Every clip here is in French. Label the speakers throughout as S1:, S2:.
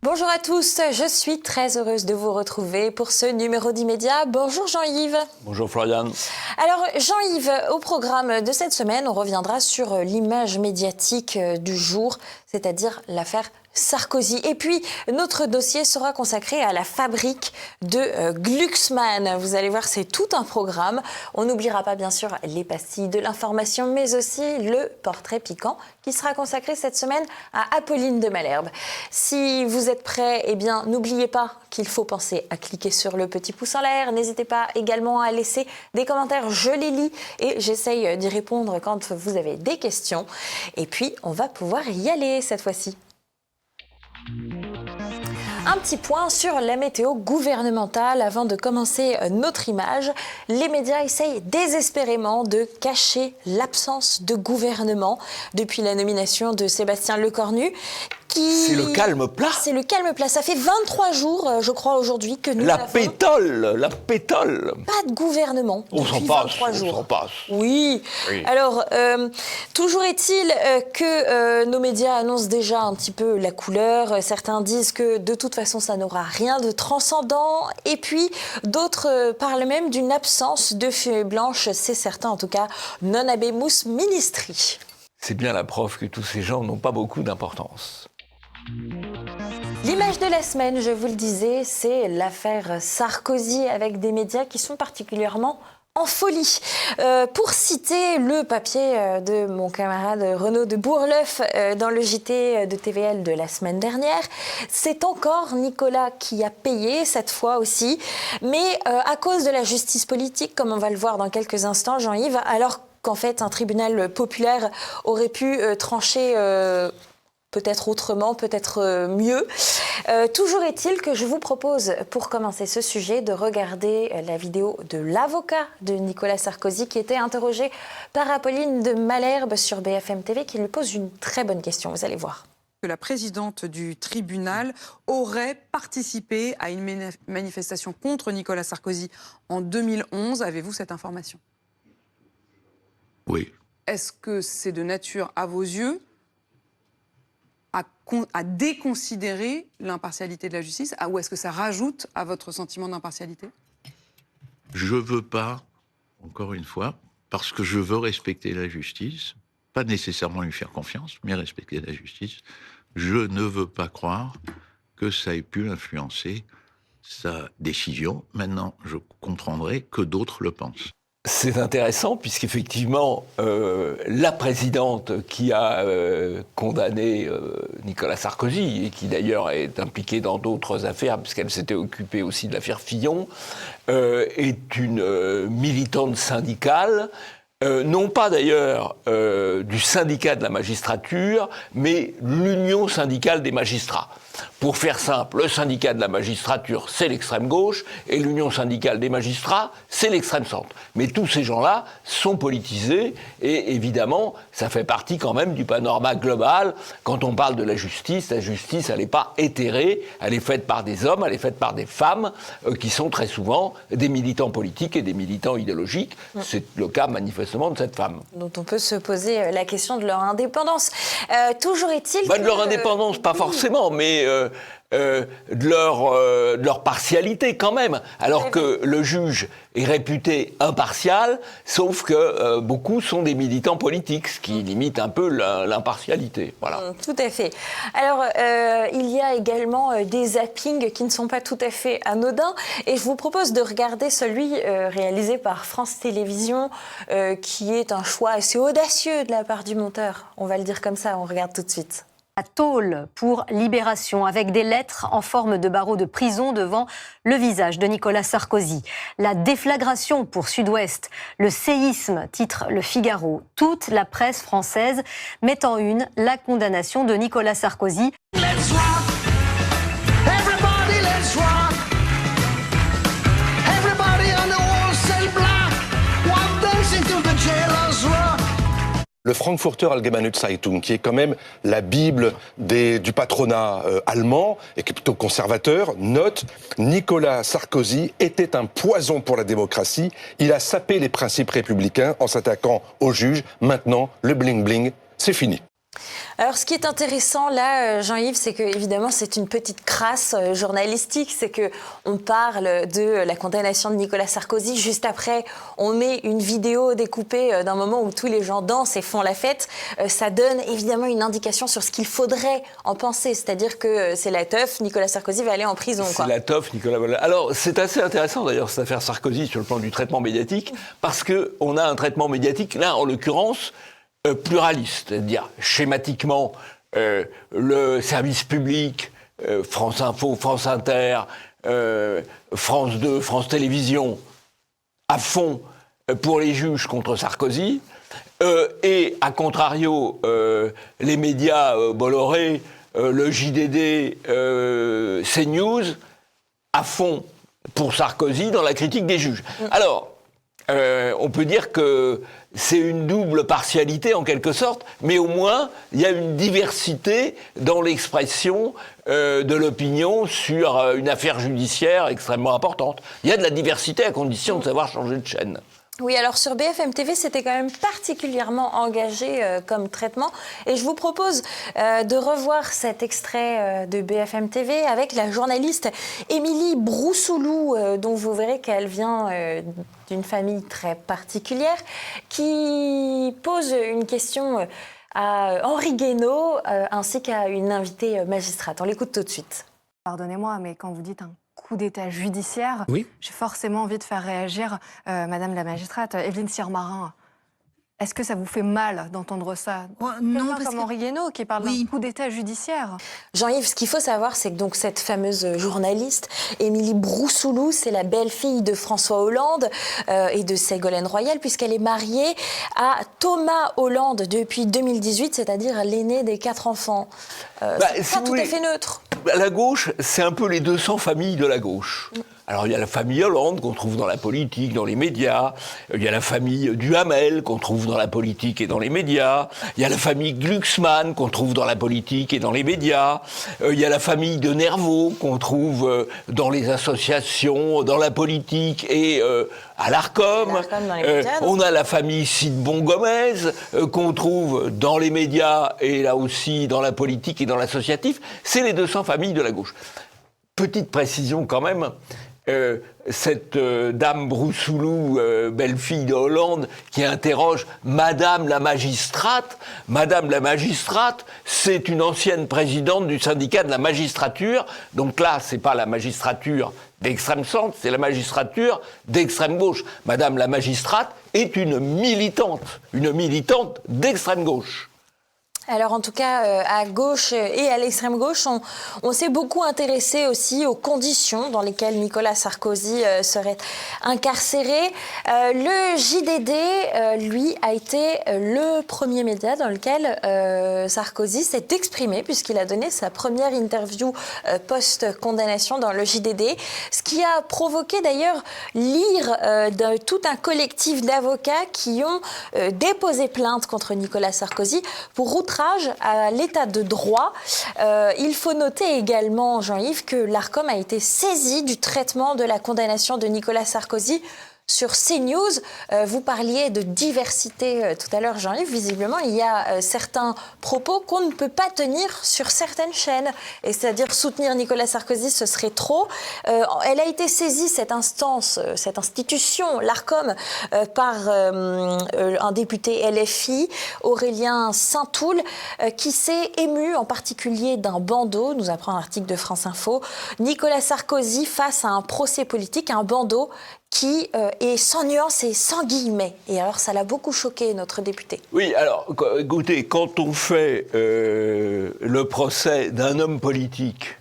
S1: Bonjour à tous, je suis très heureuse de vous retrouver pour ce numéro d'Immédiat. Bonjour Jean-Yves.
S2: Bonjour Floriane.
S1: Alors Jean-Yves, au programme de cette semaine, on reviendra sur l'image médiatique du jour, c'est-à-dire l'affaire Sarkozy. Et puis, notre dossier sera consacré à la fabrique de Glucksmann. Vous allez voir, c'est tout un programme. On n'oubliera pas, bien sûr, les pastilles de l'information, mais aussi le portrait piquant qui sera consacré cette semaine à Apolline de Malherbe. Si vous êtes prêts, eh bien, n'oubliez pas qu'il faut penser à cliquer sur le petit pouce en l'air. N'hésitez pas également à laisser des commentaires, je les lis et j'essaye d'y répondre quand vous avez des questions. Et puis, on va pouvoir y aller cette fois-ci. Un petit point sur la météo gouvernementale avant de commencer notre image. Les médias essayent désespérément de cacher l'absence de gouvernement depuis la nomination de Sébastien Lecornu.
S2: C'est le calme plat.
S1: C'est le calme plat. Ça fait 23 jours, je crois, aujourd'hui que nous
S2: La pétole.
S1: Pas de gouvernement
S2: on
S1: depuis
S2: s'en
S1: 23
S2: passe,
S1: jours.
S2: on s'en passe.
S1: Oui. Alors, toujours est-il que nos médias annoncent déjà un petit peu la couleur. Certains disent que de toute façon, ça n'aura rien de transcendant. Et puis, d'autres parlent même d'une absence de fumée blanche. C'est certain, en tout cas, non habemus ministri.
S2: C'est bien la preuve que tous ces gens n'ont pas beaucoup d'importance.
S1: L'image de la semaine, je vous le disais, c'est l'affaire Sarkozy avec des médias qui sont particulièrement en folie. Pour citer le papier de mon camarade Renaud de Bourleuf dans le JT de TVL de la semaine dernière, c'est encore Nicolas qui a payé cette fois aussi, mais à cause de la justice politique, comme on va le voir dans quelques instants, Jean-Yves, alors qu'en fait un tribunal populaire aurait pu trancher peut-être autrement, peut-être mieux. Toujours est-il que je vous propose, pour commencer ce sujet, de regarder la vidéo de l'avocat de Nicolas Sarkozy qui était interrogé par Apolline de Malherbe sur BFM TV, qui lui pose une très bonne question. Vous allez voir.
S3: Que la présidente du tribunal aurait participé à une manifestation contre Nicolas Sarkozy en 2011. Avez-vous cette information ?
S4: Oui.
S3: Est-ce que c'est de nature, à vos yeux, à déconsidérer l'impartialité de la justice, ou est-ce que ça rajoute à votre sentiment d'impartialité ?
S4: Je veux pas, encore une fois, parce que je veux respecter la justice, pas nécessairement lui faire confiance, mais respecter la justice, je ne veux pas croire que ça ait pu influencer sa décision. Maintenant, je comprendrai que d'autres le pensent.
S2: C'est intéressant puisqu'effectivement, la présidente qui a condamné Nicolas Sarkozy, et qui d'ailleurs est impliquée dans d'autres affaires, puisqu'elle s'était occupée aussi de l'affaire Fillon, est une militante syndicale, non pas d'ailleurs du syndicat de la magistrature, mais l'Union syndicale des magistrats. Pour faire simple, le syndicat de la magistrature, c'est l'extrême gauche, et l'Union syndicale des magistrats, c'est l'extrême centre. Mais tous ces gens-là sont politisés, et évidemment, ça fait partie quand même du panorama global. Quand on parle de la justice, elle n'est pas éthérée, elle est faite par des hommes, elle est faite par des femmes, qui sont très souvent des militants politiques et des militants idéologiques. C'est le cas manifestement de cette femme.
S1: Dont on peut se poser la question de leur indépendance. Toujours est-il
S2: de leur indépendance, pas forcément, mais de leur partialité quand même, alors que le juge est réputé impartial, sauf que beaucoup sont des militants politiques, ce qui limite un peu l'impartialité. Voilà.
S1: Tout à fait. Alors, il y a également des zappings qui ne sont pas tout à fait anodins, et je vous propose de regarder celui réalisé par France Télévisions, qui est un choix assez audacieux de la part du monteur. On va le dire comme ça, on regarde tout de suite.
S5: À tôle pour Libération, avec des lettres en forme de barreaux de prison devant le visage de Nicolas Sarkozy. La déflagration pour Sud-Ouest, le séisme, titre Le Figaro. Toute la presse française met en une la condamnation de Nicolas Sarkozy.
S6: Let's rock. Everybody, let's rock. Everybody on the wall say black. While dancing to the jail.
S7: Le Frankfurter Allgemeine Zeitung, qui est quand même la Bible du patronat allemand et qui est plutôt conservateur, note « Nicolas Sarkozy était un poison pour la démocratie. Il a sapé les principes républicains en s'attaquant aux juges. Maintenant, le bling-bling, c'est fini. »
S1: Alors, ce qui est intéressant là, Jean-Yves, c'est que évidemment c'est une petite crasse journalistique, c'est que on parle de la condamnation de Nicolas Sarkozy. Juste après, on met une vidéo découpée d'un moment où tous les gens dansent et font la fête. Ça donne évidemment une indication sur ce qu'il faudrait en penser, c'est-à-dire que c'est la teuf, Nicolas Sarkozy va aller en prison.
S2: C'est la teuf, Nicolas. Alors, c'est assez intéressant d'ailleurs cette affaire Sarkozy sur le plan du traitement médiatique, parce que on a un traitement médiatique là, en l'occurrence. Pluraliste, c'est-à-dire schématiquement le service public, France Info, France Inter, France 2, France Télévisions, à fond pour les juges contre Sarkozy, et à contrario les médias Bolloré, le JDD, CNews, à fond pour Sarkozy dans la critique des juges. Alors, on peut dire que c'est une double partialité en quelque sorte, mais au moins il y a une diversité dans l'expression de l'opinion sur une affaire judiciaire extrêmement importante. Il y a de la diversité à condition de savoir changer de chaîne.
S1: Oui, alors sur BFM TV, c'était quand même particulièrement engagé comme traitement. Et je vous propose de revoir cet extrait de BFM TV avec la journaliste Émilie Broussoulou, dont vous verrez qu'elle vient d'une famille très particulière, qui pose une question à Henri Guénaud ainsi qu'à une invitée magistrate. On l'écoute tout de suite.
S8: Pardonnez-moi, mais quand vous dites un coup d'état judiciaire,
S9: oui.
S8: J'ai forcément envie de faire réagir Madame la magistrate, Evelyne Sirmarin. Est-ce que ça vous fait mal d'entendre ça?
S9: Non, parce
S8: comme Henri Guénaud qui parle d'un coup d'état judiciaire.
S1: Jean-Yves, ce qu'il faut savoir, c'est que donc cette fameuse journaliste, Émilie Broussoulou, c'est la belle-fille de François Hollande et de Ségolène Royal, puisqu'elle est mariée à Thomas Hollande depuis 2018, c'est-à-dire l'aîné des 4 enfants. C'est pas tout à fait neutre.
S2: La gauche, c'est un peu les 200 familles de la gauche. Alors, il y a la famille Hollande qu'on trouve dans la politique, dans les médias. Il y a la famille Duhamel qu'on trouve dans la politique et dans les médias. Il y a la famille Glucksmann qu'on trouve dans la politique et dans les médias. Il y a la famille de Nervaux qu'on trouve dans les associations, dans la politique et à l'Arcom. On a la famille Sidbon-Gomez qu'on trouve dans les médias et là aussi dans la politique et dans l'associatif. C'est les 200 familles de la gauche. Petite précision quand même. Cette dame Broussoulou, belle-fille de Hollande, qui interroge Madame la magistrate. Madame la magistrate, c'est une ancienne présidente du syndicat de la magistrature. Donc là, c'est pas la magistrature d'extrême centre, c'est la magistrature d'extrême gauche. Madame la magistrate est une militante d'extrême gauche.
S1: Alors en tout cas, à gauche et à l'extrême gauche, on s'est beaucoup intéressé aussi aux conditions dans lesquelles Nicolas Sarkozy serait incarcéré. Le JDD, lui, a été le premier média dans lequel Sarkozy s'est exprimé, puisqu'il a donné sa première interview post-condamnation dans le JDD, ce qui a provoqué d'ailleurs l'ire de tout un collectif d'avocats qui ont déposé plainte contre Nicolas Sarkozy pour outrage à l'état de droit. Il faut noter également, Jean-Yves, que l'Arcom a été saisi du traitement de la condamnation de Nicolas Sarkozy sur CNews. Vous parliez de diversité tout à l'heure, Jean-Yves. Visiblement, il y a certains propos qu'on ne peut pas tenir sur certaines chaînes. Et c'est-à-dire soutenir Nicolas Sarkozy, ce serait trop. Elle a été saisie, cette instance, cette institution, l'Arcom, par un député LFI, Aurélien Saint-Toul, qui s'est ému en particulier d'un bandeau, nous apprend un article de France Info. Nicolas Sarkozy face à un procès politique, un bandeau qui est sans nuance et sans guillemets. Et alors, ça l'a beaucoup choqué, notre député.
S2: Oui, alors, écoutez, quand on fait le procès d'un homme politique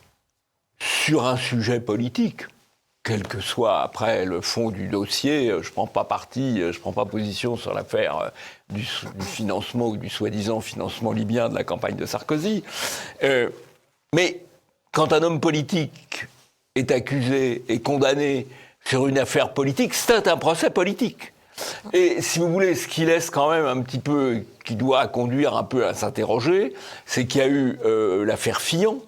S2: sur un sujet politique, quel que soit après le fond du dossier, je ne prends pas parti, je ne prends pas position sur l'affaire du financement ou du soi-disant financement libyen de la campagne de Sarkozy, mais quand un homme politique est accusé et condamné sur une affaire politique, c'est un procès politique. Et si vous voulez, ce qui laisse quand même un petit peu, qui doit conduire un peu à s'interroger, c'est qu'il y a eu l'affaire Fillon.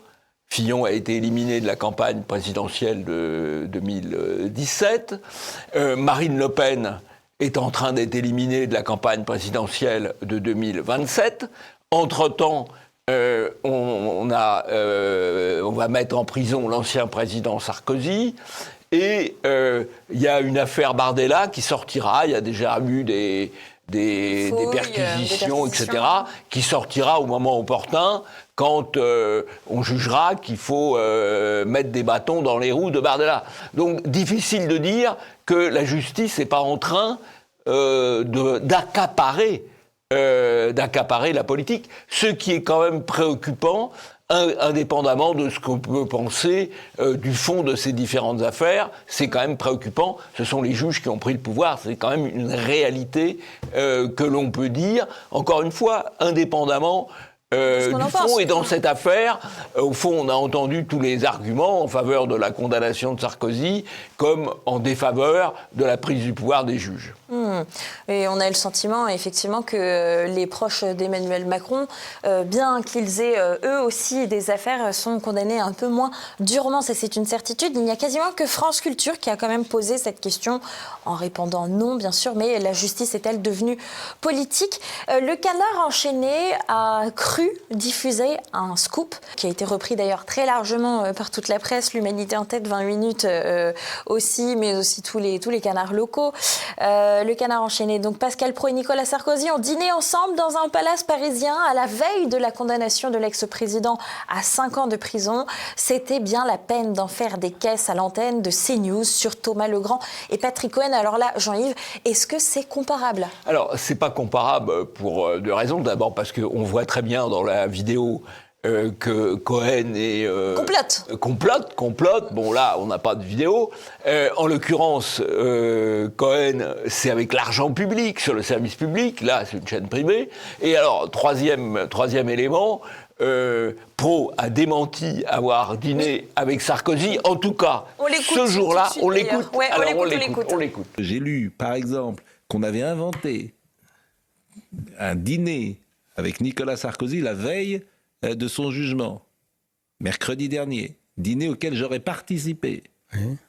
S2: Fillon a été éliminé de la campagne présidentielle de 2017. Marine Le Pen est en train d'être éliminée de la campagne présidentielle de 2027. Entre-temps, on va mettre en prison l'ancien président Sarkozy. Et il y a une affaire Bardella qui sortira. Il y a déjà eu des perquisitions, etc., qui sortira au moment opportun quand on jugera qu'il faut mettre des bâtons dans les roues de Bardella. Donc, difficile de dire que la justice n'est pas en train d'accaparer la politique. Ce qui est quand même préoccupant, indépendamment de ce qu'on peut penser du fond de ces différentes affaires, c'est quand même préoccupant. Ce sont les juges qui ont pris le pouvoir. C'est quand même une réalité que l'on peut dire. Encore une fois, indépendamment du fond. Et dans cette affaire, au fond, on a entendu tous les arguments en faveur de la condamnation de Sarkozy comme en défaveur de la prise du pouvoir des juges.
S1: Et on a le sentiment, effectivement, que les proches d'Emmanuel Macron, bien qu'ils aient eux aussi des affaires, sont condamnés un peu moins durement. Ça, c'est une certitude. Il n'y a quasiment que France Culture qui a quand même posé cette question en répondant non, bien sûr, mais la justice est-elle devenue politique ? Le Canard enchaîné a cru diffuser un scoop qui a été repris d'ailleurs très largement par toute la presse, l'Humanité en tête, 20 minutes aussi, mais aussi tous les canards locaux. Le Canard enchaîné, donc Pascal Praud et Nicolas Sarkozy ont dîné ensemble dans un palace parisien à la veille de la condamnation de l'ex-président à 5 ans de prison. C'était bien la peine d'en faire des caisses à l'antenne de CNews sur Thomas Legrand et Patrick Cohen. Alors là, Jean-Yves, est-ce que c'est comparable ? Alors,
S2: c'est pas comparable pour deux raisons. D'abord parce qu'on voit très bien dans la vidéo que Cohen est... Complote. Bon, là, on n'a pas de vidéo. En l'occurrence, Cohen, c'est avec l'argent public, sur le service public. Là, c'est une chaîne privée. Et alors, troisième élément, Praud a démenti avoir dîné avec Sarkozy. En tout cas, ce jour-là, on l'écoute. On l'écoute.
S9: J'ai lu, par exemple, qu'on avait inventé un dîner avec Nicolas Sarkozy la veille de son jugement, mercredi dernier, dîner auquel j'aurais participé.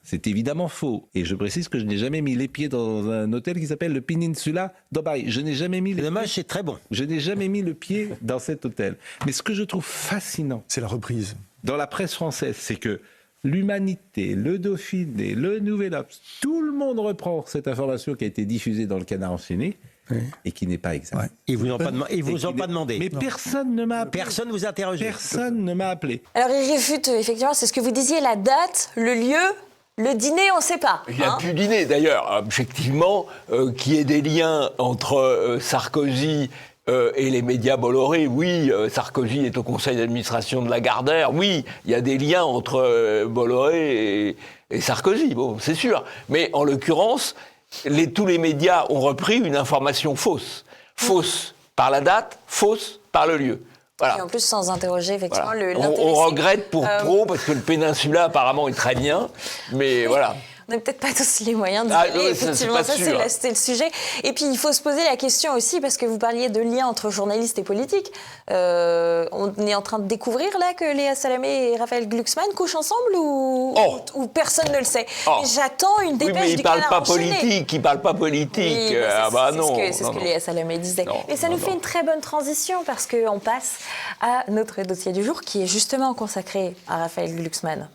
S9: C'est évidemment faux. Et je précise que je n'ai jamais mis les pieds dans un hôtel qui s'appelle le Peninsula Dubai. Je n'ai jamais mis
S10: c'est très bon.
S9: Je n'ai jamais mis le pied dans cet hôtel. Mais ce que je trouve fascinant,
S10: c'est la reprise.
S9: Dans la presse française, c'est que l'Humanité, le Dauphiné, le Nouvel Obs, tout le monde reprend cette information qui a été diffusée dans le Canard enchaîné. Et qui n'est pas exact.
S10: Ils vous ont pas demandé.
S9: Mais personne ne m'a appelé.
S10: Personne ne vous a interrogé.
S9: Personne ne m'a appelé.
S1: Alors il réfute, effectivement, c'est ce que vous disiez, la date, le lieu, le dîner, on ne sait pas.
S2: Il a pu dîner, d'ailleurs, objectivement, qu'il y ait des liens entre Sarkozy et les médias Bolloré. Oui, Sarkozy est au conseil d'administration de Lagardère. Oui, il y a des liens entre Bolloré et Sarkozy, bon, c'est sûr. Mais en l'occurrence... tous les médias ont repris une information fausse. Fausse par la date, fausse par le lieu. Voilà.
S1: Et en plus, sans interroger, effectivement,
S2: l'intéressé. On regrette pour Praud, parce que le Peninsula, apparemment, est très bien. Mais voilà.
S1: On n'a peut-être pas tous les moyens d'y aller, effectivement, ça c'était le sujet. Et puis il faut se poser la question aussi, parce que vous parliez de lien entre journalistes et politiques. On est en train de découvrir là que Léa Salamé et Raphaël Glucksmann couchent ensemble ou personne ne le sait. Et j'attends une dépêche du Canard enchaîné.
S2: Il parle pas politique.
S1: Oui, c'est ce que Léa Salamé disait. Et ça nous fait une très bonne transition, parce qu'on passe à notre dossier du jour, qui est justement consacré à Raphaël Glucksmann.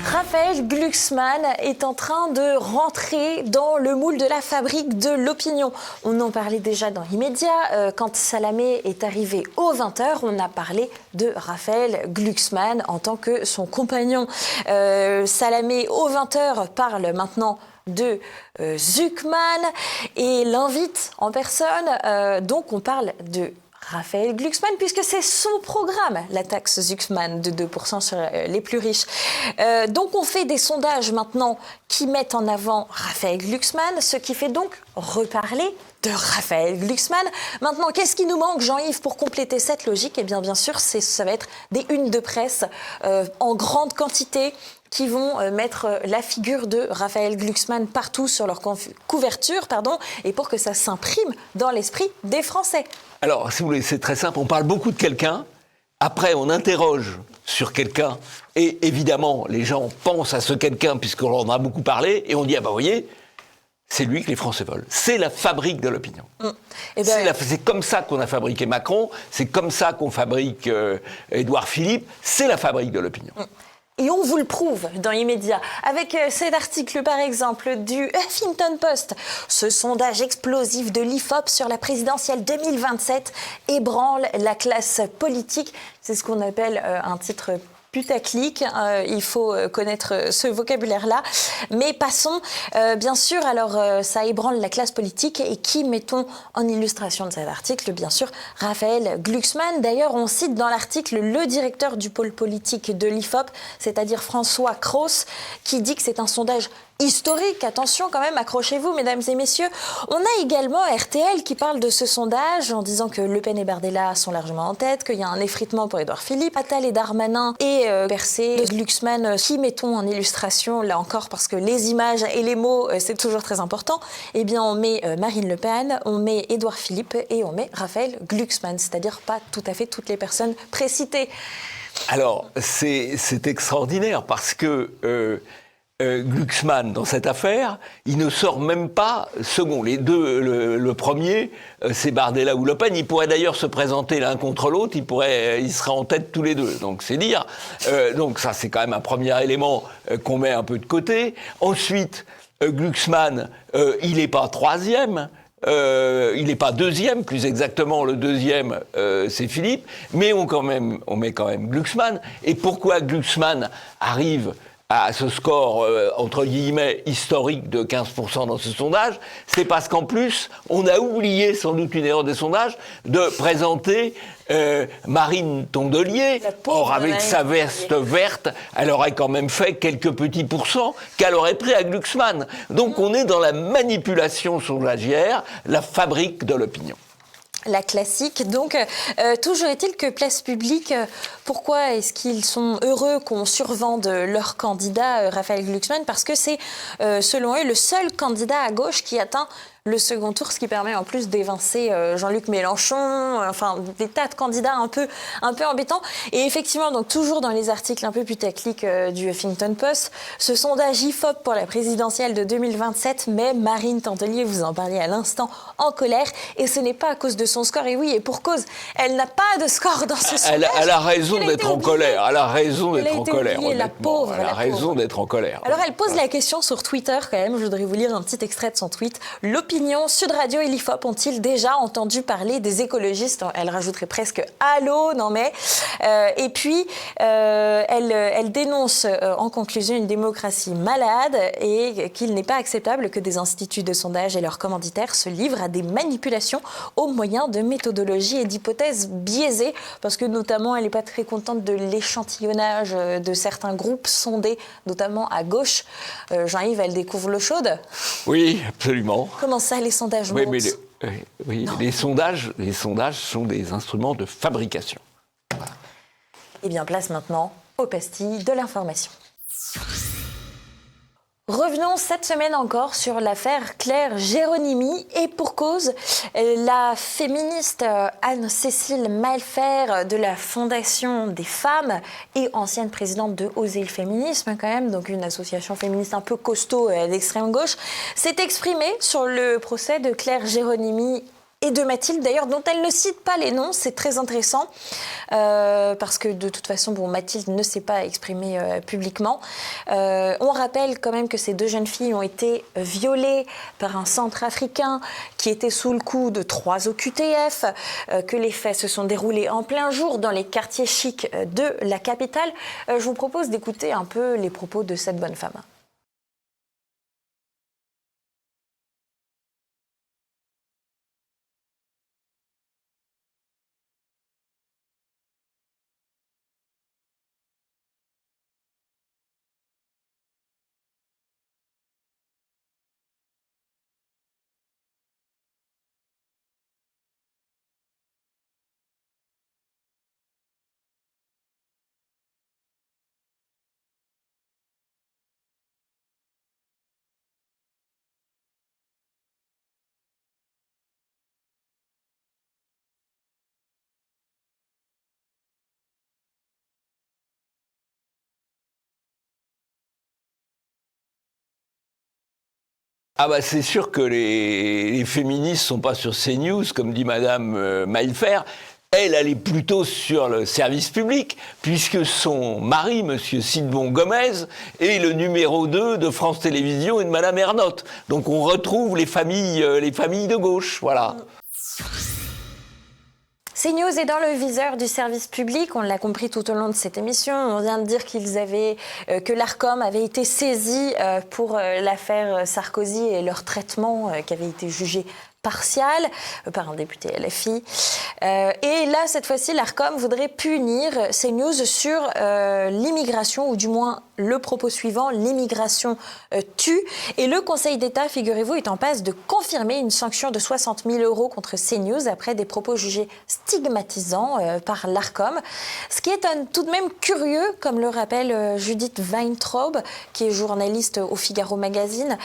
S1: Raphaël Glucksmann est en train de rentrer dans le moule de la fabrique de l'opinion. On en parlait déjà dans l'immédiat. Quand Salamé est arrivé aux 20h, on a parlé de Raphaël Glucksmann en tant que son compagnon. Salamé, aux 20h, parle maintenant de Zuckman et l'invite en personne. Donc on parle de Raphaël Glucksmann, puisque c'est son programme, la taxe Zuckman de 2% sur les plus riches. Donc on fait des sondages maintenant qui mettent en avant Raphaël Glucksmann, ce qui fait donc reparler de Raphaël Glucksmann. Maintenant, qu'est-ce qui nous manque, Jean-Yves, pour compléter cette logique ? Eh bien sûr, ça va être des unes de presse en grande quantité, qui vont mettre la figure de Raphaël Glucksmann partout sur leur couverture, et pour que ça s'imprime dans l'esprit des Français.
S2: Alors, si vous voulez, c'est très simple. On parle beaucoup de quelqu'un. Après, on interroge sur quelqu'un. Et évidemment, les gens pensent à ce quelqu'un, puisqu'on en a beaucoup parlé. Et on dit, ah ben, vous voyez, c'est lui que les Français veulent. C'est la fabrique de l'opinion. C'est comme ça qu'on a fabriqué Macron. C'est comme ça qu'on fabrique Édouard Philippe. C'est la fabrique de l'opinion.
S1: Et on vous le prouve dans l'immédiat. Avec cet article, par exemple, du Huffington Post. Ce sondage explosif de l'IFOP sur la présidentielle 2027 ébranle la classe politique. C'est ce qu'on appelle un titre putaclic. Il faut connaître ce vocabulaire-là. Mais passons, bien sûr, alors ça ébranle la classe politique. Et qui mettons en illustration de cet article? Bien sûr, Raphaël Glucksmann. D'ailleurs, on cite dans l'article le directeur du pôle politique de l'IFOP, c'est-à-dire François Cros, qui dit que c'est un sondage historique. Attention quand même, accrochez-vous, mesdames et messieurs. On a également RTL qui parle de ce sondage en disant que Le Pen et Bardella sont largement en tête, qu'il y a un effritement pour Édouard Philippe, Attal et Darmanin et Bercé, Glucksmann, qui mettons en illustration, là encore parce que les images et les mots, c'est toujours très important. Eh bien, on met Marine Le Pen, on met Édouard Philippe et on met Raphaël Glucksmann, c'est-à-dire pas tout à fait toutes les personnes précitées.
S2: Alors, c'est extraordinaire parce que Glucksmann, dans cette affaire, il ne sort même pas second. Les deux, le premier, c'est Bardella ou Le Pen. Ils pourraient d'ailleurs se présenter l'un contre l'autre. Ils seraient en tête tous les deux. Donc, c'est dire. Donc, ça, c'est quand même un premier élément qu'on met un peu de côté. Ensuite, Glucksmann, il n'est pas troisième. Il n'est pas deuxième, plus exactement, le deuxième, c'est Philippe. Mais on met quand même Glucksmann. Et pourquoi Glucksmann arrive à ce score, entre guillemets, historique de 15% dans ce sondage? C'est parce qu'en plus, on a oublié, sans doute une erreur des sondages, de présenter Marine Tondelier. Or, avec sa veste verte, elle aurait quand même fait quelques petits pourcents qu'elle aurait pris à Glucksmann. Donc, on est dans la manipulation sondagière, la fabrique de l'opinion.
S1: La classique. Donc, toujours est-il que Place Publique, pourquoi est-ce qu'ils sont heureux qu'on survende leur candidat, Raphaël Glucksmann? Parce que c'est, selon eux, le seul candidat à gauche qui atteint le second tour, ce qui permet en plus d'évincer Jean-Luc Mélenchon, enfin des tas de candidats un peu embêtants. Et effectivement, donc toujours dans les articles un peu putaclic du Huffington Post, ce sondage IFOP pour la présidentielle de 2027 met Marine Tondelier, vous en parliez à l'instant, en colère. Et ce n'est pas à cause de son score. Et oui, et pour cause, elle n'a pas de score dans ce sondage.
S2: Elle a raison d'être en colère. Elle a raison d'être en colère.
S1: La pauvre.
S2: Elle a raison d'être en colère.
S1: Alors elle pose la question sur Twitter quand même. Je voudrais vous lire un petit extrait de son tweet. L'opinion, Sud Radio et l'IFOP ont-ils déjà entendu parler des écologistes? Elle rajouterait presque « Allô ?» Non mais... et puis, elle dénonce en conclusion une démocratie malade et qu'il n'est pas acceptable que des instituts de sondage et leurs commanditaires se livrent à des manipulations au moyen de méthodologies et d'hypothèses biaisées, parce que notamment, elle n'est pas très contente de l'échantillonnage de certains groupes sondés, notamment à gauche. Jean-Yves, elle découvre l'eau chaude?
S2: Oui, absolument.
S1: Comment ça, les sondages montent?
S2: Les sondages sont des instruments de fabrication. Voilà.
S1: Eh bien, place maintenant aux pastilles de l'information. Revenons cette semaine encore sur l'affaire Claire Géronimi et pour cause, la féministe Anne-Cécile Maillefer de la Fondation des femmes et ancienne présidente de Oser le féminisme quand même, donc une association féministe un peu costaud d'extrême gauche, s'est exprimée sur le procès de Claire Géronimi et de Mathilde, d'ailleurs, dont elle ne cite pas les noms. C'est très intéressant, parce que de toute façon, Mathilde ne s'est pas exprimée publiquement. On rappelle quand même que ces deux jeunes filles ont été violées par un centrafricain qui était sous le coup de 3 OQTF, que les faits se sont déroulés en plein jour dans les quartiers chics de la capitale. Je vous propose d'écouter un peu les propos de cette bonne femme.
S2: Ah bah c'est sûr que les féministes sont pas sur CNews, comme dit Madame Maillefer. Elle est plutôt sur le service public, puisque son mari, Monsieur Sidbon Gomez, est le numéro 2 de France Télévisions et de Madame Ernotte. Donc on retrouve les familles de gauche, voilà.
S1: CNews est dans le viseur du service public, on l'a compris tout au long de cette émission. On vient de dire que l'Arcom avait été saisi pour l'affaire Sarkozy et leur traitement qui avait été jugé partial par un député LFI. Et là, cette fois-ci, l'Arcom voudrait punir CNews sur l'immigration, ou du moins le propos suivant, l'immigration tue. Et le Conseil d'État, figurez-vous, est en passe de confirmer une sanction de 60 000 € contre CNews après des propos jugés stigmatisants par l'Arcom. Ce qui est tout de même curieux, comme le rappelle Judith Weintraub, qui est journaliste au Figaro Magazine,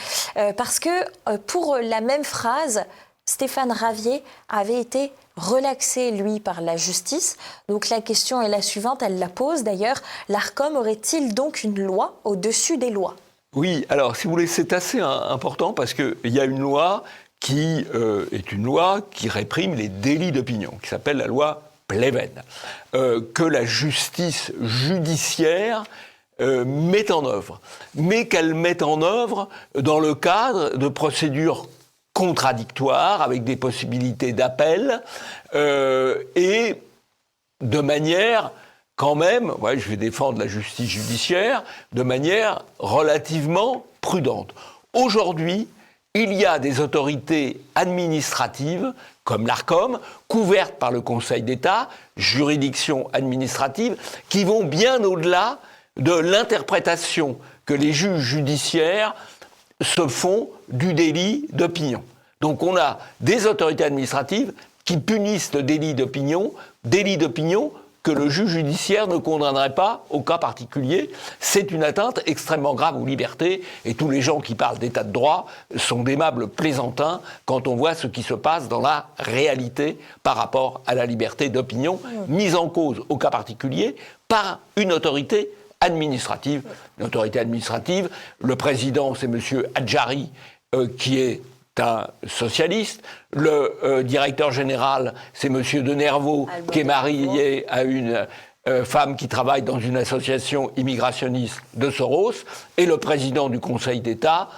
S1: parce que pour la même phrase, Stéphane Ravier avait été relaxé, lui, par la justice. Donc la question est la suivante, elle la pose d'ailleurs. L'Arcom aurait-il donc une loi au-dessus des lois ?
S2: Oui, alors si vous voulez, c'est assez important parce qu'il y a une loi qui est une loi qui réprime les délits d'opinion, qui s'appelle la loi Pleven, que la justice judiciaire met en œuvre, mais qu'elle met en œuvre dans le cadre de procédures contradictoires, avec des possibilités d'appel, et de manière, quand même, je vais défendre la justice judiciaire, de manière relativement prudente. Aujourd'hui, il y a des autorités administratives, comme l'Arcom, couvertes par le Conseil d'État, juridiction administrative, qui vont bien au-delà de l'interprétation que les juges judiciaires se font du délit d'opinion. Donc on a des autorités administratives qui punissent le délit d'opinion que le juge judiciaire ne condamnerait pas au cas particulier. C'est une atteinte extrêmement grave aux libertés, et tous les gens qui parlent d'état de droit sont d'aimables plaisantins quand on voit ce qui se passe dans la réalité par rapport à la liberté d'opinion, mise en cause au cas particulier par une autorité administrative. Une autorité administrative, le président, c'est M. Adjari, qui est un socialiste. Le directeur général, c'est M. Denervaux, qui est marié à une femme qui travaille dans une association immigrationniste de Soros. Et le président du Conseil d'État,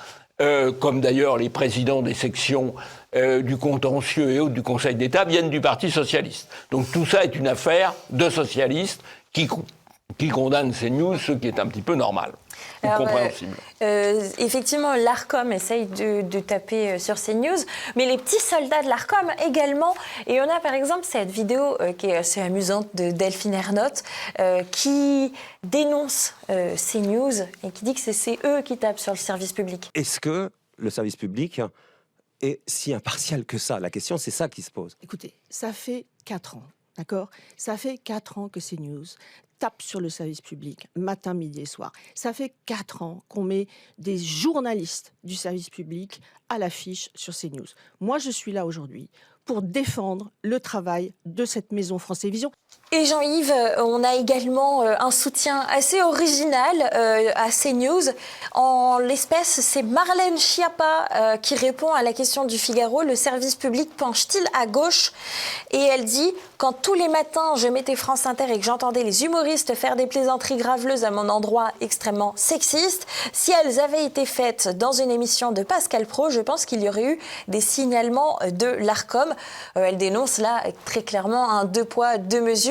S2: comme d'ailleurs les présidents des sections du contentieux et autres du Conseil d'État, viennent du Parti socialiste. Donc tout ça est une affaire de socialistes qui condamne CNews, ce qui est un petit peu normal, compréhensible.
S1: Effectivement, l'Arcom essaye de taper sur CNews, mais les petits soldats de l'Arcom également. Et on a par exemple cette vidéo qui est assez amusante de Delphine Ernotte, qui dénonce CNews et qui dit que c'est eux qui tapent sur le service public.
S10: Est-ce que le service public est si impartial que ça ? La question, c'est ça qui se pose.
S11: Écoutez, ça fait 4 ans, d'accord ? Ça fait 4 ans que CNews tape sur le service public, matin, midi et soir. Ça fait 4 ans qu'on met des journalistes du service public à l'affiche sur CNews. Moi, je suis là aujourd'hui pour défendre le travail de cette maison France Télévisions.
S1: Et Jean-Yves, on a également un soutien assez original à CNews. En l'espèce, c'est Marlène Schiappa qui répond à la question du Figaro. Le service public penche-t-il à gauche ? Et elle dit « Quand tous les matins, je mettais France Inter et que j'entendais les humoristes faire des plaisanteries graveleuses à mon endroit extrêmement sexiste, si elles avaient été faites dans une émission de Pascal Praud, je pense qu'il y aurait eu des signalements de l'Arcom. » Elle dénonce là très clairement un 2 poids, 2 mesures.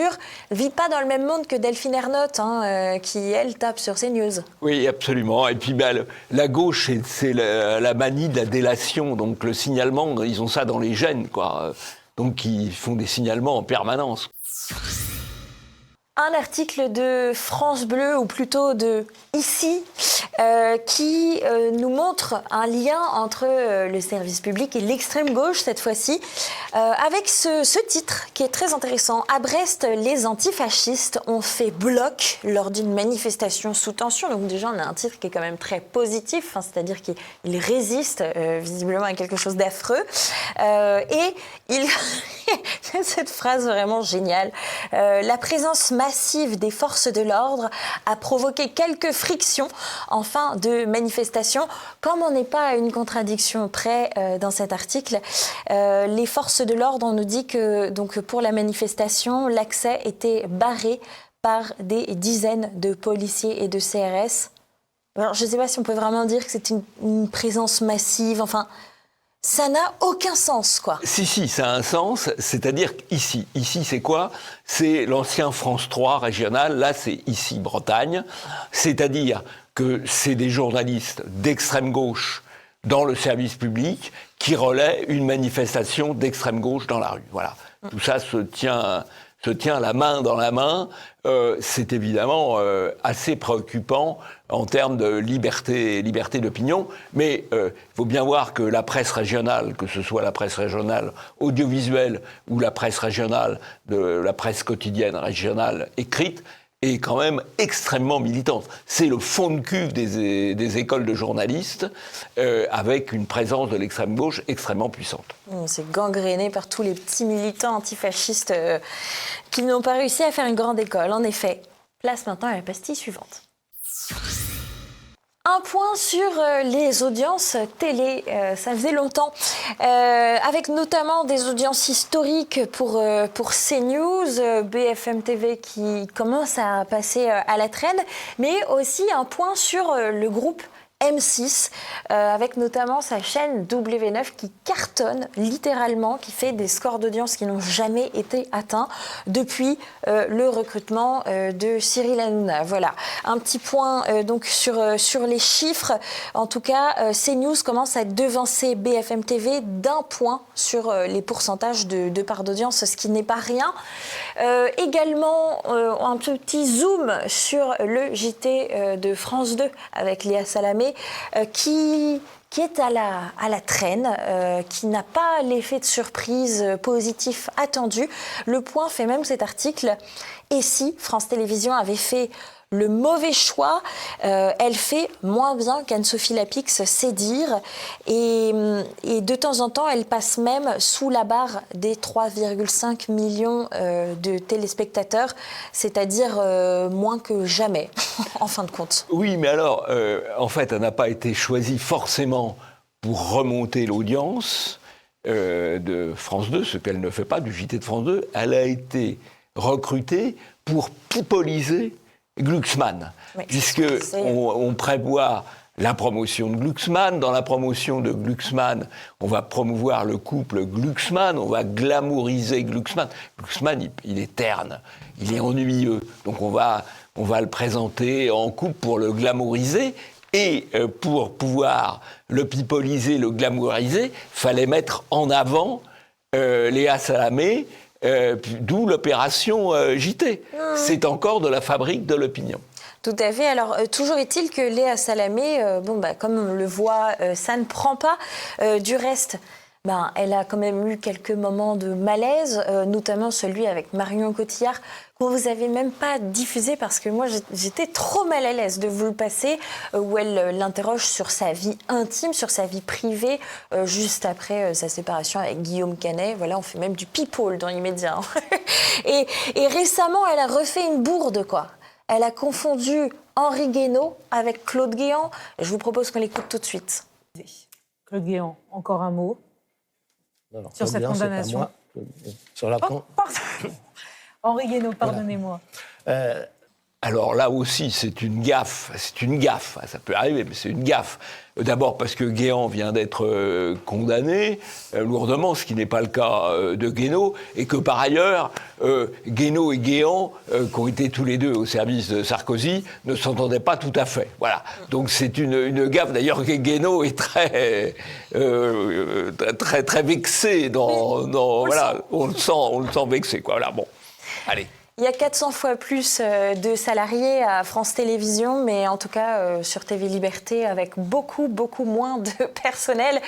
S1: Elle ne vit pas dans le même monde que Delphine Ernotte, qui, elle, tape sur CNews.
S2: Oui, absolument. Et puis, la gauche, c'est la manie de la délation. Donc, le signalement, ils ont ça dans les gènes, quoi. Donc, ils font des signalements en permanence.
S1: Un article de France Bleu, ou plutôt de Ici, qui nous montre un lien entre le service public et l'extrême gauche, cette fois-ci, avec ce titre qui est très intéressant. À Brest, les antifascistes ont fait bloc lors d'une manifestation sous tension. Donc déjà, on a un titre qui est quand même très positif, c'est-à-dire qu'il résiste visiblement à quelque chose d'affreux. Et il y a cette phrase vraiment géniale. La présence massive des forces de l'ordre a provoqué quelques frictions en fin de manifestation. Comme on n'est pas à une contradiction près dans cet article, les forces de l'ordre, on nous dit que donc, pour la manifestation, l'accès était barré par des dizaines de policiers et de CRS. Alors, je ne sais pas si on peut vraiment dire que c'est une présence massive, enfin... Ça n'a aucun sens, quoi.
S2: Si, ça a un sens. C'est-à-dire qu'ici, c'est quoi? C'est l'ancien France 3 régional. Là, c'est ici, Bretagne. C'est-à-dire que c'est des journalistes d'extrême gauche dans le service public qui relaient une manifestation d'extrême gauche dans la rue. Voilà. Tout ça se tient la main dans la main. C'est évidemment assez préoccupant en termes de liberté d'opinion. Mais il faut bien voir que la presse régionale, que ce soit la presse régionale audiovisuelle ou la presse régionale, la presse quotidienne régionale écrite, est quand même extrêmement militante. C'est le fond de cuve des écoles de journalistes, avec une présence de l'extrême gauche extrêmement puissante.
S1: C'est gangréné par tous les petits militants antifascistes qui n'ont pas réussi à faire une grande école. En effet, place maintenant à la pastille suivante. Un point sur les audiences télé, ça faisait longtemps, avec notamment des audiences historiques pour CNews, BFM TV qui commence à passer à la traîne, mais aussi un point sur le groupe M6, avec notamment sa chaîne W9 qui cartonne littéralement, qui fait des scores d'audience qui n'ont jamais été atteints depuis le recrutement de Cyril Hanouna. Voilà, un petit point donc sur les chiffres. En tout cas, CNews commence à devancer BFM TV d'1 point sur les pourcentages de part d'audience, ce qui n'est pas rien. Également, un petit zoom sur le JT de France 2 avec Léa Salamé, qui est à la traîne, qui n'a pas l'effet de surprise positif attendu. Le Point fait même cet article. Et si France Télévisions avait fait le mauvais choix, elle fait moins bien qu'Anne-Sophie Lapix, c'est dire. Et de temps en temps, elle passe même sous la barre des 3,5 millions de téléspectateurs, c'est-à-dire moins que jamais, en fin de compte.
S2: Oui, mais alors, en fait, elle n'a pas été choisie forcément pour remonter l'audience de France 2, ce qu'elle ne fait pas du JT de France 2. Elle a été recrutée pour pipoliser Glucksmann, oui, puisqu'on prévoit la promotion de Glucksmann. Dans la promotion de Glucksmann, on va promouvoir le couple Glucksmann, on va glamouriser Glucksmann. Glucksmann, il est terne, il est ennuyeux, donc on va le présenter en couple pour le glamouriser. Et pour pouvoir le pipoliser, le glamouriser, fallait mettre en avant Léa Salamé, d'où l'opération JT. C'est encore de la fabrique de l'opinion.
S1: Tout à fait. Alors, toujours est-il que Léa Salamé, comme on le voit, ça ne prend pas. Du reste, elle a quand même eu quelques moments de malaise, notamment celui avec Marion Cotillard, qu'on vous avait même pas diffusé parce que moi, j'étais trop mal à l'aise de vous le passer, où elle l'interroge sur sa vie intime, sur sa vie privée, juste après sa séparation avec Guillaume Canet. Voilà, on fait même du people dans les médias. Et récemment, elle a refait une bourde, quoi. Elle a confondu Henri Guénaud avec Claude Guéant. Je vous propose qu'on l'écoute tout de suite.
S12: Claude Guéant, encore un mot sur cette condamnation.
S13: Sur la
S12: Henri Guénaud, pardonnez-moi.
S2: Alors là aussi, c'est une gaffe. Ça peut arriver, mais c'est une gaffe. D'abord parce que Guéant vient d'être condamné lourdement, ce qui n'est pas le cas de Guénaud, et que par ailleurs, Guénaud et Guéant, qui ont été tous les deux au service de Sarkozy, ne s'entendaient pas tout à fait. Voilà. Donc c'est une gaffe. D'ailleurs, Guénaud est très vexé voilà, on le sent vexé, quoi. Voilà, bon. Allez.
S1: Il y a 400 fois plus de salariés à France Télévisions, mais en tout cas sur TV Liberté, avec beaucoup moins de personnel.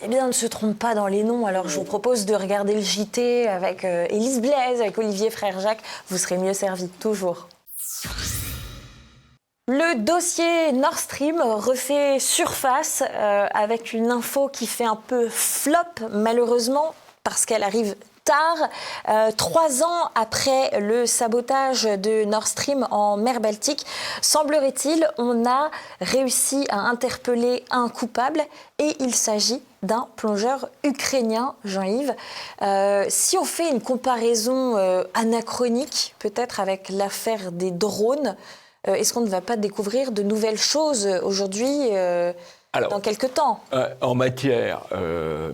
S1: Eh bien, on ne se trompe pas dans les noms. Alors, je vous propose de regarder le JT avec Élise Blaise, avec Olivier Frère-Jacques. Vous serez mieux servis, toujours. Le dossier Nord Stream refait surface avec une info qui fait un peu flop, malheureusement, parce qu'elle arrive tard. 3 ans après le sabotage de Nord Stream en mer Baltique, semblerait-il, on a réussi à interpeller un coupable et il s'agit d'un plongeur ukrainien, Jean-Yves. Si on fait une comparaison anachronique, peut-être avec l'affaire des drones, est-ce qu'on ne va pas découvrir de nouvelles choses aujourd'hui dans quelques temps?
S2: En matière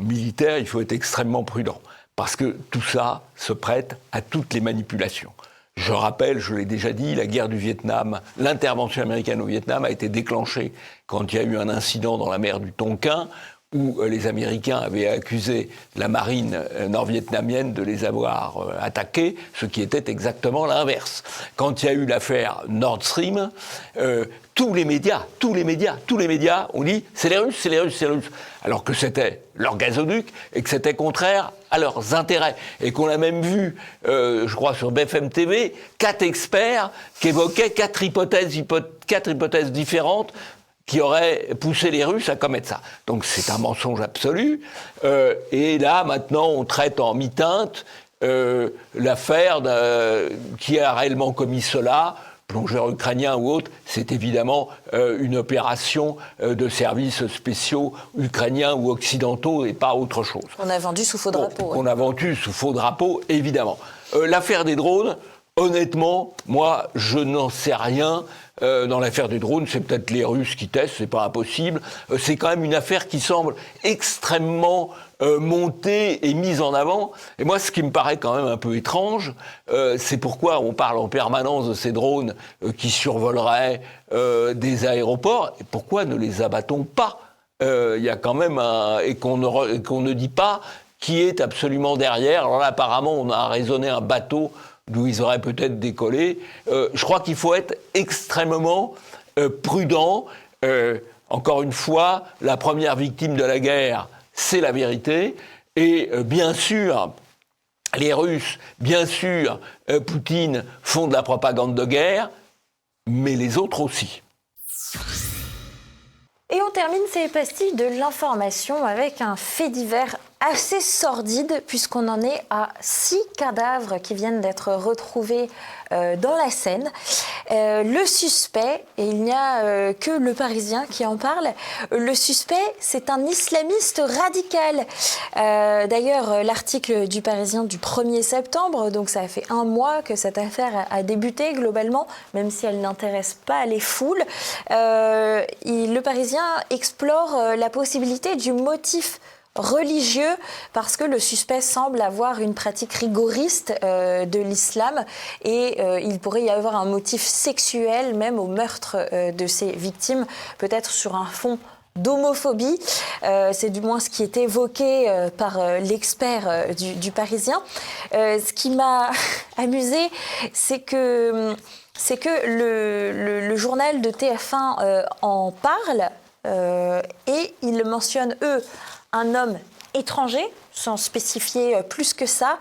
S2: militaire, il faut être extrêmement prudent, parce que tout ça se prête à toutes les manipulations. Je rappelle, je l'ai déjà dit, la guerre du Vietnam, l'intervention américaine au Vietnam a été déclenchée quand il y a eu un incident dans la mer du Tonkin, où les Américains avaient accusé la marine nord-vietnamienne de les avoir attaqués, ce qui était exactement l'inverse. Quand il y a eu l'affaire Nord Stream, tous les médias ont dit « c'est les Russes, c'est les Russes, c'est les Russes », alors que c'était leur gazoduc et que c'était contraire à leurs intérêts. Et qu'on a même vu, je crois sur BFM TV, 4 experts qui évoquaient 4 hypothèses différentes qui aurait poussé les Russes à commettre ça. Donc c'est un mensonge absolu. Et là, maintenant, on traite en mi-teinte l'affaire qui a réellement commis cela, plongeur ukrainien ou autre. C'est évidemment une opération de services spéciaux ukrainiens ou occidentaux et pas autre chose.
S1: On a vendu sous faux drapeau.
S2: On a vendu sous faux drapeau, évidemment. L'affaire des drones, honnêtement, moi, je n'en sais rien. Dans l'affaire des drones, c'est peut-être les Russes qui testent, c'est pas impossible. C'est quand même une affaire qui semble extrêmement montée et mise en avant. Et moi, ce qui me paraît quand même un peu étrange, c'est pourquoi on parle en permanence de ces drones qui survoleraient des aéroports. Et pourquoi ne les abattons pas ? Il y a quand même et qu'on ne dit pas qui est absolument derrière. Alors là, apparemment, on a raisonné un bateau d'où ils auraient peut-être décollé. Je crois qu'il faut être extrêmement prudent. Encore une fois, la première victime de la guerre, c'est la vérité. Et bien sûr, les Russes, bien sûr, Poutine font de la propagande de guerre, mais les autres aussi.
S1: Et on termine ces pastilles de l'information avec un fait divers assez sordide, puisqu'on en est à 6 cadavres qui viennent d'être retrouvés dans la Seine. Le suspect, et il n'y a que Le Parisien qui en parle, le suspect, c'est un islamiste radical. D'ailleurs, l'article du Parisien du 1er septembre, donc ça fait 1 mois que cette affaire a débuté globalement, même si elle n'intéresse pas les foules. Le Parisien explore la possibilité du motif religieux, parce que le suspect semble avoir une pratique rigoriste de l'islam et il pourrait y avoir un motif sexuel même au meurtre de ses victimes, peut-être sur un fond d'homophobie. C'est du moins ce qui est évoqué par l'expert du Parisien. Ce qui m'a amusé, c'est que le journal de TF1 en parle et il mentionne, un homme étranger, sans spécifier plus que ça,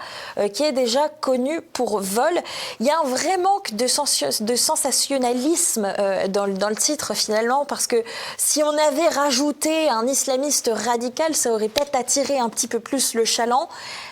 S1: qui est déjà connu pour vol. Il y a un vrai manque de sensationnalisme dans le titre finalement, parce que si on avait rajouté un islamiste radical, ça aurait peut-être attiré un petit peu plus le chaland.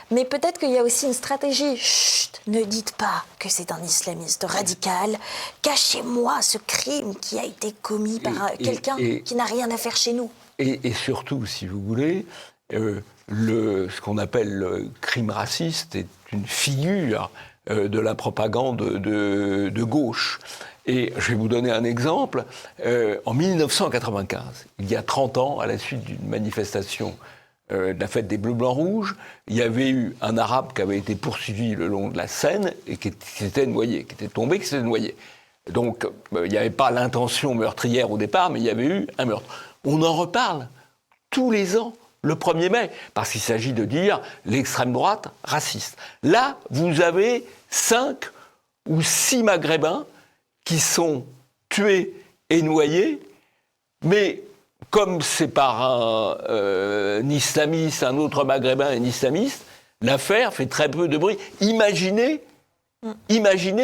S1: Mais peut-être qu'il y a aussi une stratégie. Chut, ne dites pas que c'est un islamiste radical. Cachez-moi ce crime qui a été commis par quelqu'un qui n'a rien à faire chez nous.
S2: Et surtout, si vous voulez, ce qu'on appelle le crime raciste est une figure de la propagande de gauche. Et je vais vous donner un exemple. En 1995, il y a 30 ans, à la suite d'une manifestation de la fête des Bleus, Blancs, Rouges, il y avait eu un Arabe qui avait été poursuivi le long de la Seine et qui s'était noyé, qui était tombé, qui s'était noyé. Donc, il n'y avait pas l'intention meurtrière au départ, mais il y avait eu un meurtre. On en reparle tous les ans, le 1er mai, parce qu'il s'agit de dire l'extrême droite raciste. Là, vous avez 5 ou 6 Maghrébins qui sont tués et noyés, mais comme c'est par un islamiste, un autre Maghrébin, un islamiste, l'affaire fait très peu de bruit. Imaginez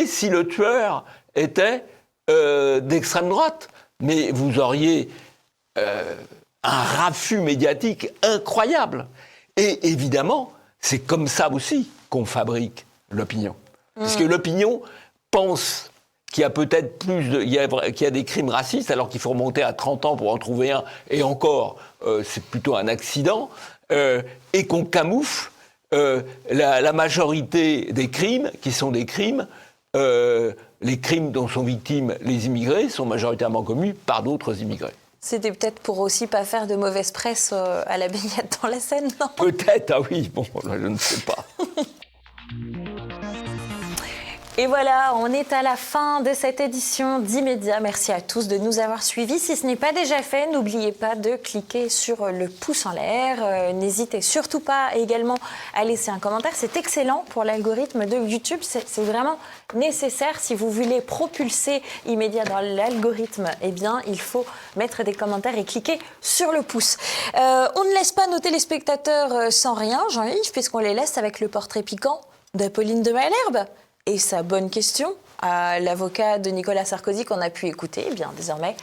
S2: si le tueur était d'extrême droite, mais vous auriez un raffut médiatique incroyable. Et évidemment, c'est comme ça aussi qu'on fabrique l'opinion. Parce que l'opinion pense qu'il y a peut-être qu'il y a des crimes racistes, alors qu'il faut remonter à 30 ans pour en trouver un, et encore, c'est plutôt un accident, et qu'on camoufle la majorité des crimes, qui sont des crimes, les crimes dont sont victimes les immigrés, sont majoritairement commis par d'autres immigrés.
S1: C'était peut-être pour aussi pas faire de mauvaise presse à la baignade dans la Seine, non?
S2: Peut-être, ah oui, bon, je ne sais pas.
S1: Et voilà, on est à la fin de cette édition d'Immédiat. Merci à tous de nous avoir suivis. Si ce n'est pas déjà fait, n'oubliez pas de cliquer sur le pouce en l'air. N'hésitez surtout pas également à laisser un commentaire. C'est excellent pour l'algorithme de YouTube. C'est vraiment nécessaire. Si vous voulez propulser Immédiat dans l'algorithme, eh bien, il faut mettre des commentaires et cliquer sur le pouce. On ne laisse pas nos téléspectateurs sans rien, Jean-Yves, puisqu'on les laisse avec le portrait piquant d'Apolline de Malherbe. Et sa bonne question à l'avocat de Nicolas Sarkozy qu'on a pu écouter, eh bien désormais,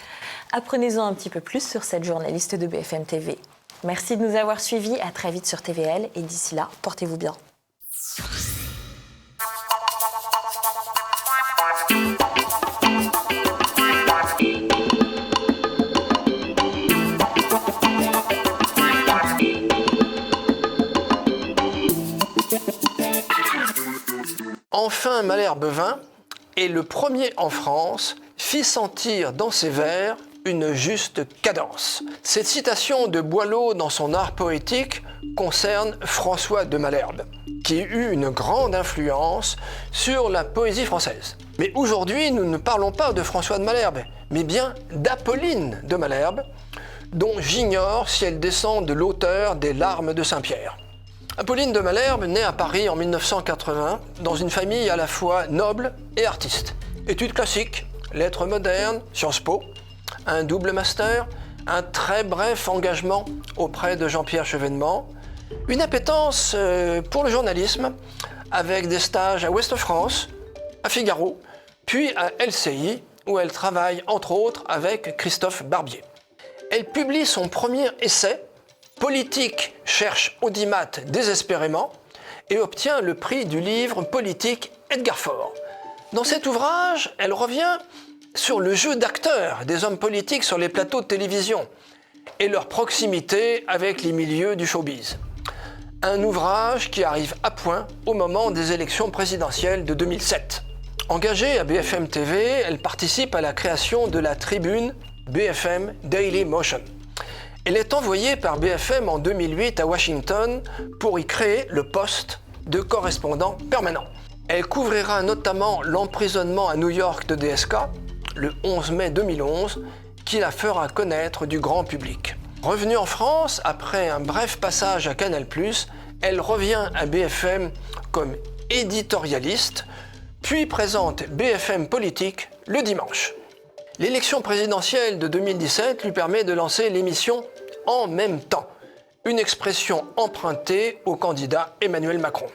S1: apprenez-en un petit peu plus sur cette journaliste de BFM TV. Merci de nous avoir suivis, à très vite sur TVL et d'ici là, portez-vous bien.
S13: Enfin, Malherbe vint, et le premier en France fit sentir dans ses vers une juste cadence. Cette citation de Boileau dans son art poétique concerne François de Malherbe, qui eut une grande influence sur la poésie française. Mais aujourd'hui, nous ne parlons pas de François de Malherbe, mais bien d'Apolline de Malherbe, dont j'ignore si elle descend de l'auteur des Larmes de Saint-Pierre. Apolline de Malherbe naît à Paris en 1980 dans une famille à la fois noble et artiste. Études classiques, lettres modernes, Sciences Po, un double master, un très bref engagement auprès de Jean-Pierre Chevènement, une appétence pour le journalisme avec des stages à Ouest France, à Figaro, puis à LCI où elle travaille entre autres avec Christophe Barbier. Elle publie son premier essai, Politique cherche audimat désespérément, et obtient le prix du livre politique Edgar Faure. Dans cet ouvrage, elle revient sur le jeu d'acteurs des hommes politiques sur les plateaux de télévision et leur proximité avec les milieux du showbiz. Un ouvrage qui arrive à point au moment des élections présidentielles de 2007. Engagée à BFM TV, elle participe à la création de la tribune BFM Daily Motion. Elle est envoyée par BFM en 2008 à Washington pour y créer le poste de correspondant permanent. Elle couvrira notamment l'emprisonnement à New York de DSK, le 11 mai 2011, qui la fera connaître du grand public. Revenue en France, après un bref passage à Canal+, elle revient à BFM comme éditorialiste, puis présente BFM Politique le dimanche. L'élection présidentielle de 2017 lui permet de lancer l'émission « En même temps », une expression empruntée au candidat Emmanuel Macron.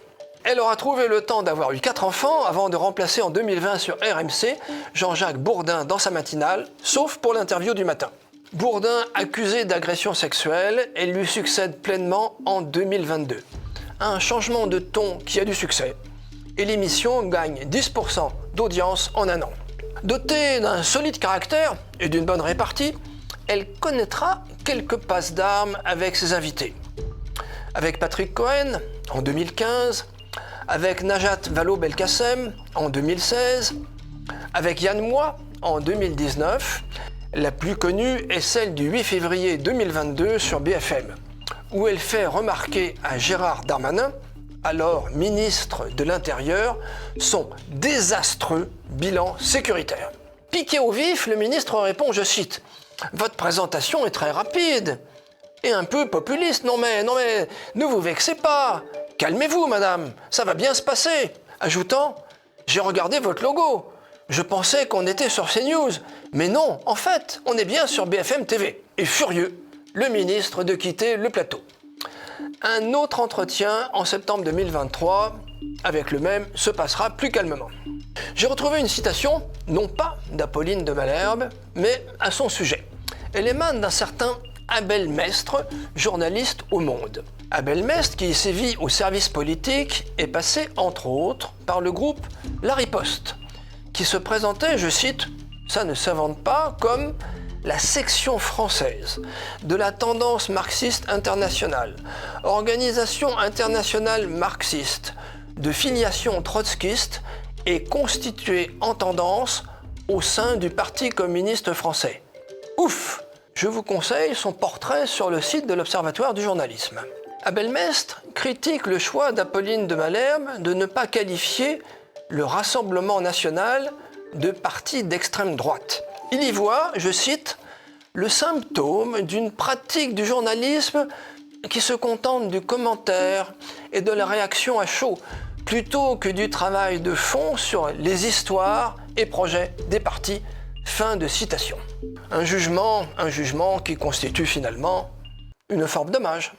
S13: Elle aura trouvé le temps d'avoir eu 4 enfants avant de remplacer en 2020 sur RMC Jean-Jacques Bourdin dans sa matinale, sauf pour l'interview du matin. Bourdin, accusé d'agression sexuelle, elle lui succède pleinement en 2022. Un changement de ton qui a du succès. Et l'émission gagne 10% d'audience en un an. Dotée d'un solide caractère et d'une bonne répartie, elle connaîtra quelques passes d'armes avec ses invités. Avec Patrick Cohen en 2015, avec Najat Vallaud-Belkacem en 2016, avec Yann Moix en 2019. La plus connue est celle du 8 février 2022 sur BFM, où elle fait remarquer à Gérard Darmanin, alors ministre de l'Intérieur, son désastreux bilan sécuritaire. Piqué au vif, le ministre répond, je cite, « Votre présentation est très rapide et un peu populiste. Non mais, ne vous vexez pas. Calmez-vous, madame, ça va bien se passer. » Ajoutant, « J'ai regardé votre logo. Je pensais qu'on était sur CNews. Mais non, en fait, on est bien sur BFM TV. » Et furieux, le ministre de quitter le plateau. Un autre entretien en septembre 2023 avec le même se passera plus calmement. J'ai retrouvé une citation, non pas d'Apolline de Malherbe, mais à son sujet. Elle émane d'un certain Abel Mestre, journaliste au Monde. Abel Mestre, qui sévit au service politique, est passé, entre autres, par le groupe La Riposte, qui se présentait, je cite, « ça ne s'invente pas », comme la section française de la tendance marxiste internationale, organisation internationale marxiste de filiation trotskiste et constituée en tendance au sein du Parti communiste français. Ouf! Je vous conseille son portrait sur le site de l'Observatoire du journalisme. Abel Mestre critique le choix d'Apolline de Malherbe de ne pas qualifier le Rassemblement national de parti d'extrême droite. Il y voit, je cite, « le symptôme d'une pratique du journalisme qui se contente du commentaire et de la réaction à chaud, plutôt que du travail de fond sur les histoires et projets des partis. » Fin de citation. Un jugement qui constitue finalement une forme d'hommage.